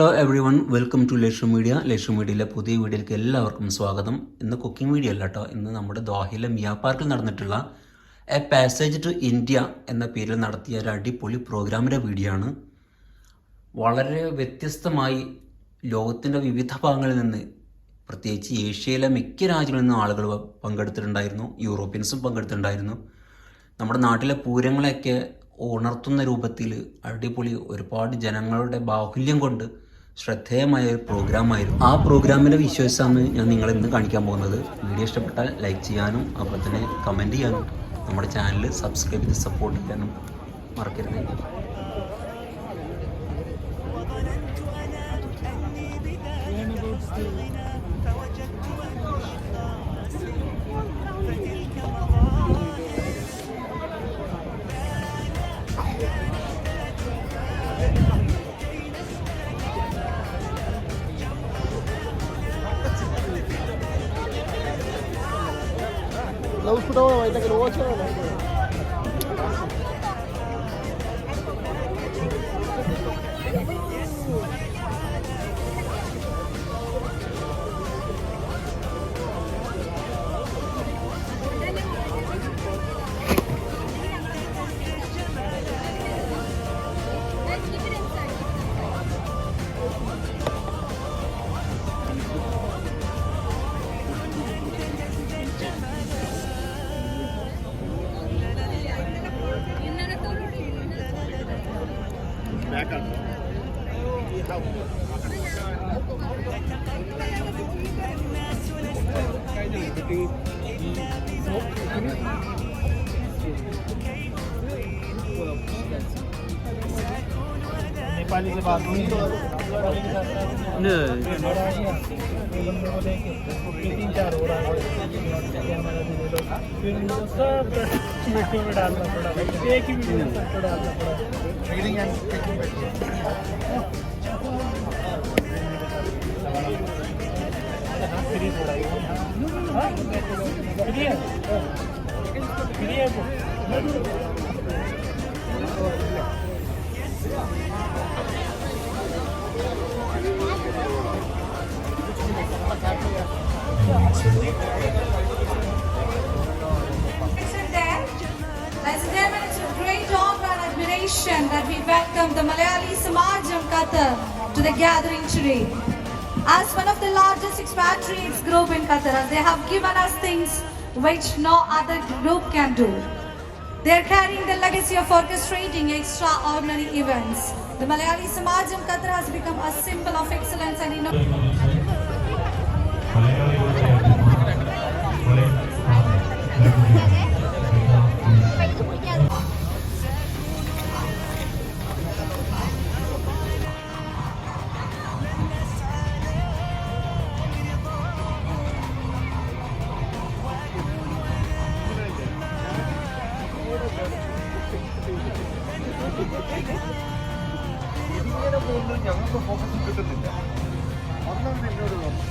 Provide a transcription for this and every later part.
Hello everyone, welcome to Leshu media. Leshu മീഡിയയിലെ പുതിയ വീഡിയോയിലേക്ക് എല്ലാവർക്കും സ്വാഗതം. ഇന്ന് കുക്കിംഗ് വീഡിയോ അല്ല കേട്ടോ. ഇന്ന് നമ്മുടെ ദോഹയിലെ മിയാ പാർക്കിൽ നടന്നിട്ടുള്ള എ പാസേജ് ടു ഇന്ത്യ എന്ന പേരിൽ നടത്തിയ ഒരു അടിപൊളി പ്രോഗ്രാമിൻ്റെ വീഡിയോ ആണ്. വളരെ വ്യത്യസ്തമായി ലോകത്തിൻ്റെ വിവിധ ഭാഗങ്ങളിൽ നിന്ന്, പ്രത്യേകിച്ച് ഏഷ്യയിലെ മിക്ക രാജ്യങ്ങളിൽ നിന്നും ആളുകൾ പങ്കെടുത്തിട്ടുണ്ടായിരുന്നു. യൂറോപ്യൻസും പങ്കെടുത്തിട്ടുണ്ടായിരുന്നു. നമ്മുടെ നാട്ടിലെ പൂരങ്ങളെയൊക്കെ ഉണർത്തുന്ന രൂപത്തിൽ അടിപൊളി ഒരുപാട് ജനങ്ങളുടെ ബാഹുല്യം കൊണ്ട് ശ്രദ്ധേയമായ ഒരു പ്രോഗ്രാമായിരുന്നു. ആ പ്രോഗ്രാമിൻ്റെ വിശ്വാസമാണ് ഞാൻ നിങ്ങളെ ഇന്ന് കാണിക്കാൻ പോകുന്നത്. വീഡിയോ ഇഷ്ടപ്പെട്ടാൽ ലൈക്ക് ചെയ്യാനും അതുപോലെ തന്നെ കമൻറ്റ് ചെയ്യാനും നമ്മുടെ ചാനൽ സബ്സ്ക്രൈബ് ചെയ്ത് സപ്പോർട്ട് ചെയ്യാനും മറക്കരുത്. لو كده لكن هو شغال back on. नेपाली से बात हुई तीन चार हो रहा है फिर सब वीडियो में डालना पड़ा, एक ही वीडियो में सबको डालना पड़ा। फ्री थोड़ा फ्री है फ्री है Ladies and gentlemen, it's with great honor and admiration that we welcome the Malayali Samajam Qatar to the gathering today. As one of the largest expatriates group in Qatar, they have given us things which no other group can do. They are carrying the legacy of orchestrating extraordinary events. The Malayali Samajam Qatar has become a symbol of excellence and innovation. ഞങ്ങൾക്ക് focus കിട്ടുന്നില്ല. ഒന്നാണ് എന്നോട് പറഞ്ഞു.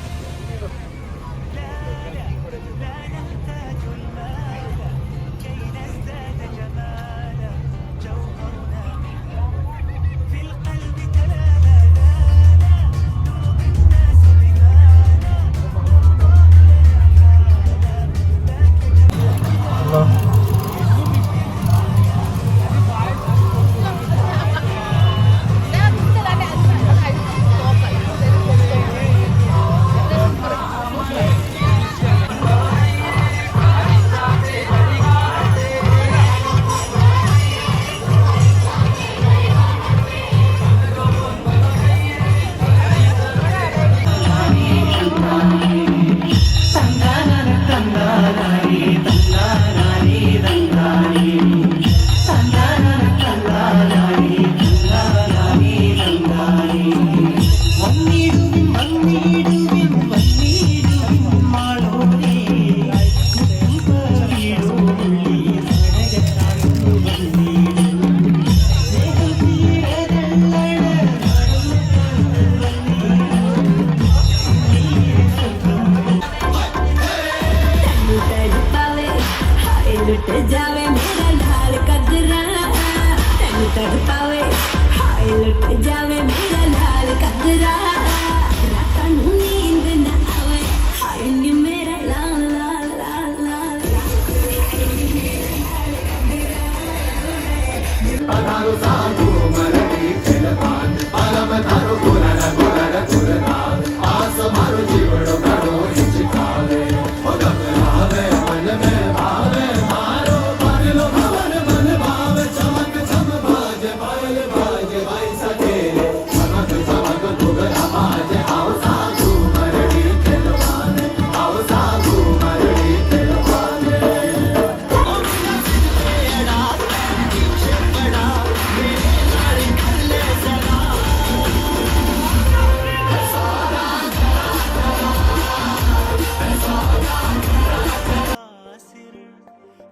कर पावे हाय लुट जावे मेरा लाल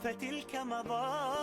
فتلك مظاهر